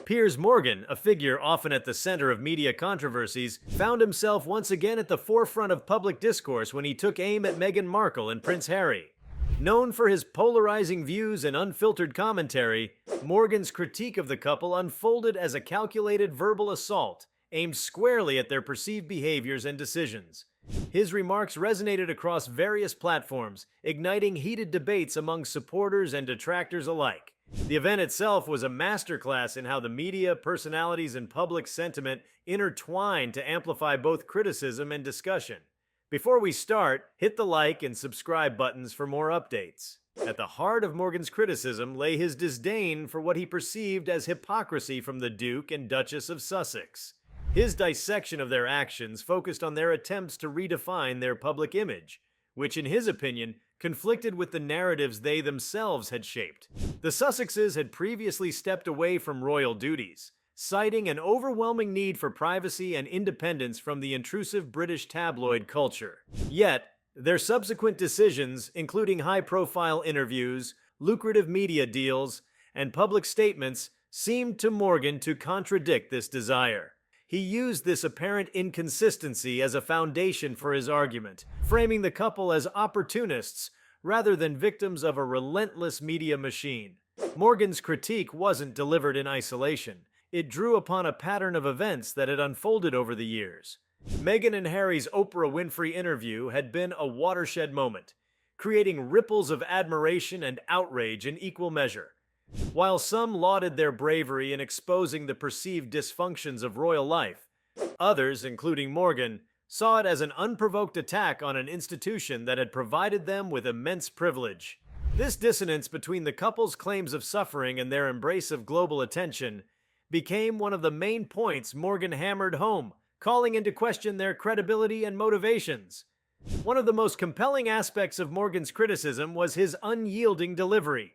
Piers Morgan, a figure often at the center of media controversies, found himself once again at the forefront of public discourse when he took aim at Meghan Markle and Prince Harry. Known for his polarizing views and unfiltered commentary, Morgan's critique of the couple unfolded as a calculated verbal assault aimed squarely at their perceived behaviors and decisions. His remarks resonated across various platforms, igniting heated debates among supporters and detractors alike. The event itself was a masterclass in how the media, personalities, and public sentiment intertwine to amplify both criticism and discussion. Before we start, hit the like and subscribe buttons for more updates. At the heart of Morgan's criticism lay his disdain for what he perceived as hypocrisy from the Duke and Duchess of Sussex. His dissection of their actions focused on their attempts to redefine their public image, which in his opinion conflicted with the narratives they themselves had shaped. The Sussexes had previously stepped away from royal duties, citing an overwhelming need for privacy and independence from the intrusive British tabloid culture. Yet, their subsequent decisions, including high-profile interviews, lucrative media deals, and public statements, seemed to Morgan to contradict this desire. He used this apparent inconsistency as a foundation for his argument, framing the couple as opportunists rather than victims of a relentless media machine. Morgan's critique wasn't delivered in isolation. It drew upon a pattern of events that had unfolded over the years. Meghan and Harry's Oprah Winfrey interview had been a watershed moment, creating ripples of admiration and outrage in equal measure. While some lauded their bravery in exposing the perceived dysfunctions of royal life, others, including Morgan, saw it as an unprovoked attack on an institution that had provided them with immense privilege. This dissonance between the couple's claims of suffering and their embrace of global attention became one of the main points Morgan hammered home, calling into question their credibility and motivations. One of the most compelling aspects of Morgan's criticism was his unyielding delivery.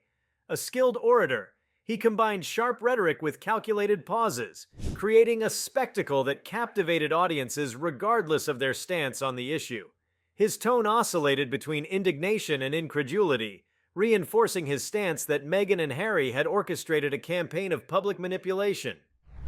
A skilled orator, he combined sharp rhetoric with calculated pauses, creating a spectacle that captivated audiences regardless of their stance on the issue. His tone oscillated between indignation and incredulity, reinforcing his stance that Meghan and Harry had orchestrated a campaign of public manipulation.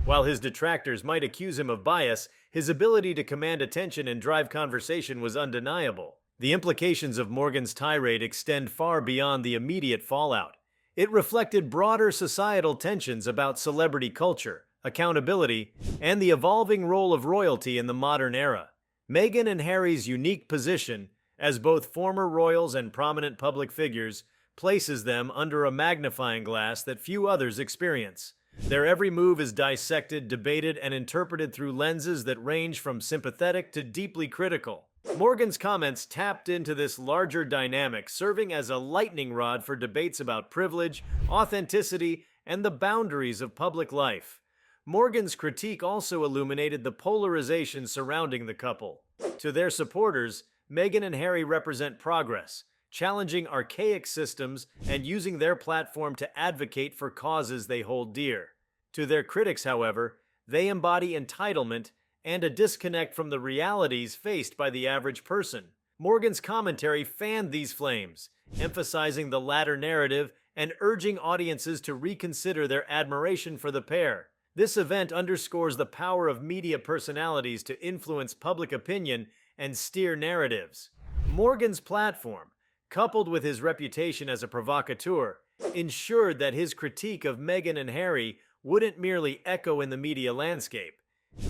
While his detractors might accuse him of bias, his ability to command attention and drive conversation was undeniable. The implications of Morgan's tirade extend far beyond the immediate fallout. It reflected broader societal tensions about celebrity culture, accountability, and the evolving role of royalty in the modern era. Meghan and Harry's unique position, as both former royals and prominent public figures, places them under a magnifying glass that few others experience. Their every move is dissected, debated, and interpreted through lenses that range from sympathetic to deeply critical. Morgan's comments tapped into this larger dynamic, serving as a lightning rod for debates about privilege, authenticity, and the boundaries of public life. Morgan's critique also illuminated the polarization surrounding the couple. To their supporters, Meghan and Harry represent progress, challenging archaic systems and using their platform to advocate for causes they hold dear. To their critics, however, they embody entitlement and a disconnect from the realities faced by the average person. Morgan's commentary fanned these flames, emphasizing the latter narrative and urging audiences to reconsider their admiration for the pair. This event underscores the power of media personalities to influence public opinion and steer narratives. Morgan's platform, coupled with his reputation as a provocateur, ensured that his critique of Meghan and Harry wouldn't merely echo in the media landscape.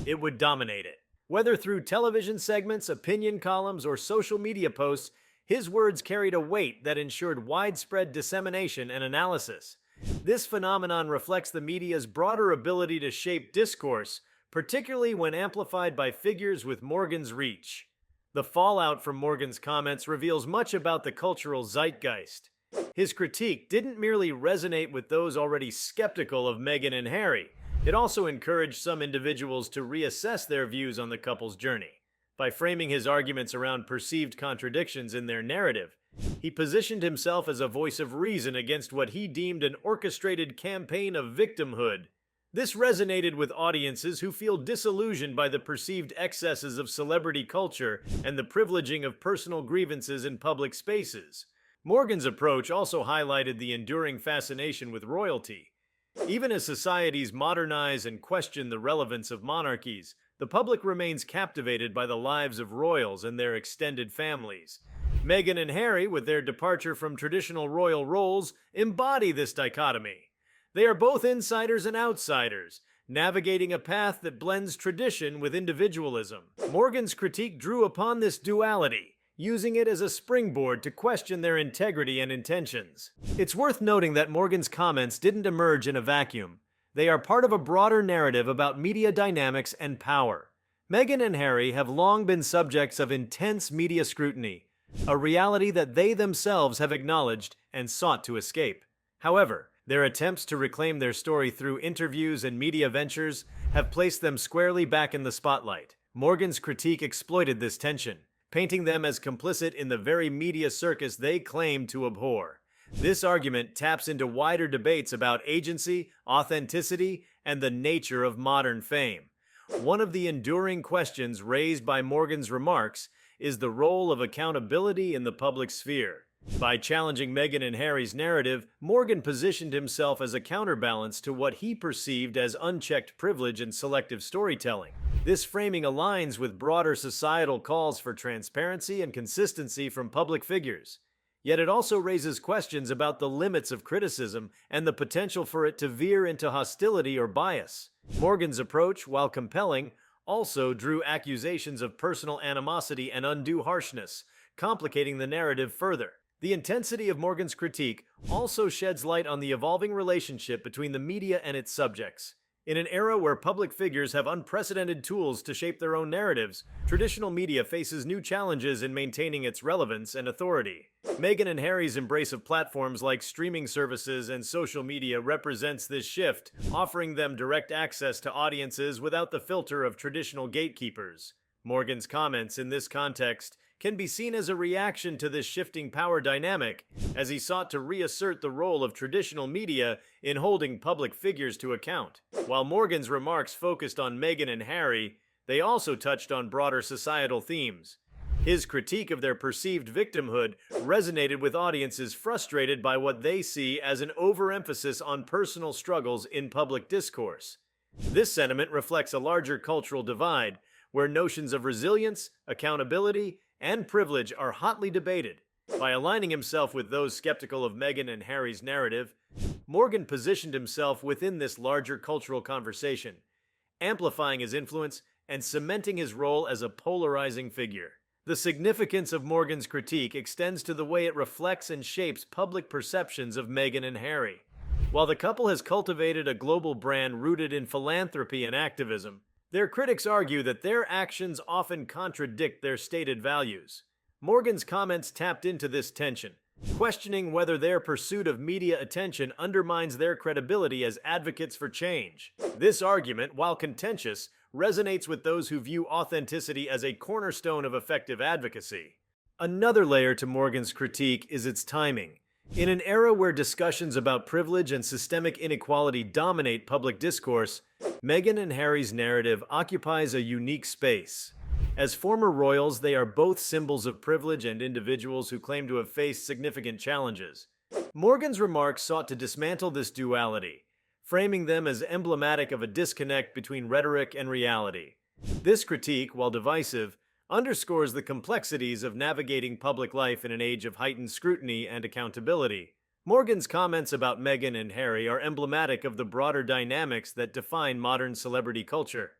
It would dominate it. Whether through television segments, opinion columns, or social media posts, his words carried a weight that ensured widespread dissemination and analysis. This phenomenon reflects the media's broader ability to shape discourse, particularly when amplified by figures with Morgan's reach. The fallout from Morgan's comments reveals much about the cultural zeitgeist. His critique didn't merely resonate with those already skeptical of Meghan and Harry. It also encouraged some individuals to reassess their views on the couple's journey. By framing his arguments around perceived contradictions in their narrative, he positioned himself as a voice of reason against what he deemed an orchestrated campaign of victimhood. This resonated with audiences who feel disillusioned by the perceived excesses of celebrity culture and the privileging of personal grievances in public spaces. Morgan's approach also highlighted the enduring fascination with royalty. Even as societies modernize and question the relevance of monarchies, the public remains captivated by the lives of royals and their extended families. Meghan and Harry, with their departure from traditional royal roles, embody this dichotomy. They are both insiders and outsiders, navigating a path that blends tradition with individualism. Morgan's critique drew upon this duality, using it as a springboard to question their integrity and intentions. It's worth noting that Morgan's comments didn't emerge in a vacuum. They are part of a broader narrative about media dynamics and power. Meghan and Harry have long been subjects of intense media scrutiny, a reality that they themselves have acknowledged and sought to escape. However, their attempts to reclaim their story through interviews and media ventures have placed them squarely back in the spotlight. Morgan's critique exploited this tension, painting them as complicit in the very media circus they claim to abhor. This argument taps into wider debates about agency, authenticity, and the nature of modern fame. One of the enduring questions raised by Morgan's remarks is the role of accountability in the public sphere. By challenging Meghan and Harry's narrative, Morgan positioned himself as a counterbalance to what he perceived as unchecked privilege and selective storytelling. This framing aligns with broader societal calls for transparency and consistency from public figures. Yet it also raises questions about the limits of criticism and the potential for it to veer into hostility or bias. Morgan's approach, while compelling, also drew accusations of personal animosity and undue harshness, complicating the narrative further. The intensity of Morgan's critique also sheds light on the evolving relationship between the media and its subjects. In an era where public figures have unprecedented tools to shape their own narratives, traditional media faces new challenges in maintaining its relevance and authority. Meghan and Harry's embrace of platforms like streaming services and social media represents this shift, offering them direct access to audiences without the filter of traditional gatekeepers. Morgan's comments in this context can be seen as a reaction to this shifting power dynamic, as he sought to reassert the role of traditional media in holding public figures to account. While Morgan's remarks focused on Meghan and Harry, they also touched on broader societal themes. His critique of their perceived victimhood resonated with audiences frustrated by what they see as an overemphasis on personal struggles in public discourse. This sentiment reflects a larger cultural divide, where notions of resilience, accountability, and privilege are hotly debated. By aligning himself with those skeptical of Meghan and Harry's narrative, Morgan positioned himself within this larger cultural conversation, amplifying his influence and cementing his role as a polarizing figure. The significance of Morgan's critique extends to the way it reflects and shapes public perceptions of Meghan and Harry. While the couple has cultivated a global brand rooted in philanthropy and activism, their critics argue that their actions often contradict their stated values. Morgan's comments tapped into this tension, questioning whether their pursuit of media attention undermines their credibility as advocates for change. This argument, while contentious, resonates with those who view authenticity as a cornerstone of effective advocacy. Another layer to Morgan's critique is its timing. In an era where discussions about privilege and systemic inequality dominate public discourse, Meghan and Harry's narrative occupies a unique space. As former royals, they are both symbols of privilege and individuals who claim to have faced significant challenges. Morgan's remarks sought to dismantle this duality, framing them as emblematic of a disconnect between rhetoric and reality. This critique, while divisive, underscores the complexities of navigating public life in an age of heightened scrutiny and accountability. Morgan's comments about Meghan and Harry are emblematic of the broader dynamics that define modern celebrity culture.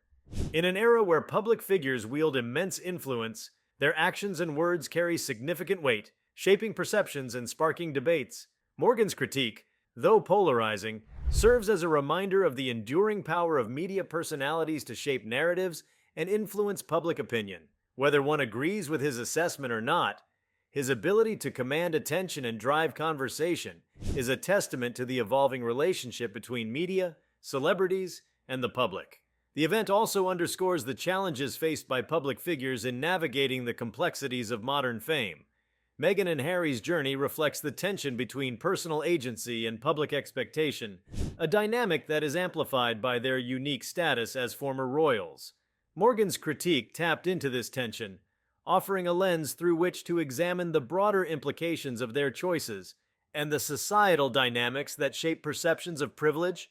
In an era where public figures wield immense influence, their actions and words carry significant weight, shaping perceptions and sparking debates. Morgan's critique, though polarizing, serves as a reminder of the enduring power of media personalities to shape narratives and influence public opinion. Whether one agrees with his assessment or not, his ability to command attention and drive conversation is a testament to the evolving relationship between media, celebrities, and the public. The event also underscores the challenges faced by public figures in navigating the complexities of modern fame. Meghan and Harry's journey reflects the tension between personal agency and public expectation, a dynamic that is amplified by their unique status as former royals. Morgan's critique tapped into this tension, offering a lens through which to examine the broader implications of their choices and the societal dynamics that shape perceptions of privilege,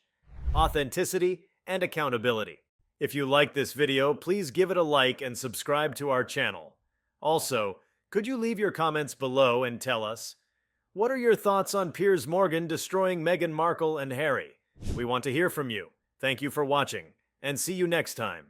authenticity, and accountability. If you like this video, please give it a like and subscribe to our channel. Also, could you leave your comments below and tell us, what are your thoughts on Piers Morgan destroying Meghan Markle and Harry? We want to hear from you. Thank you for watching, and see you next time.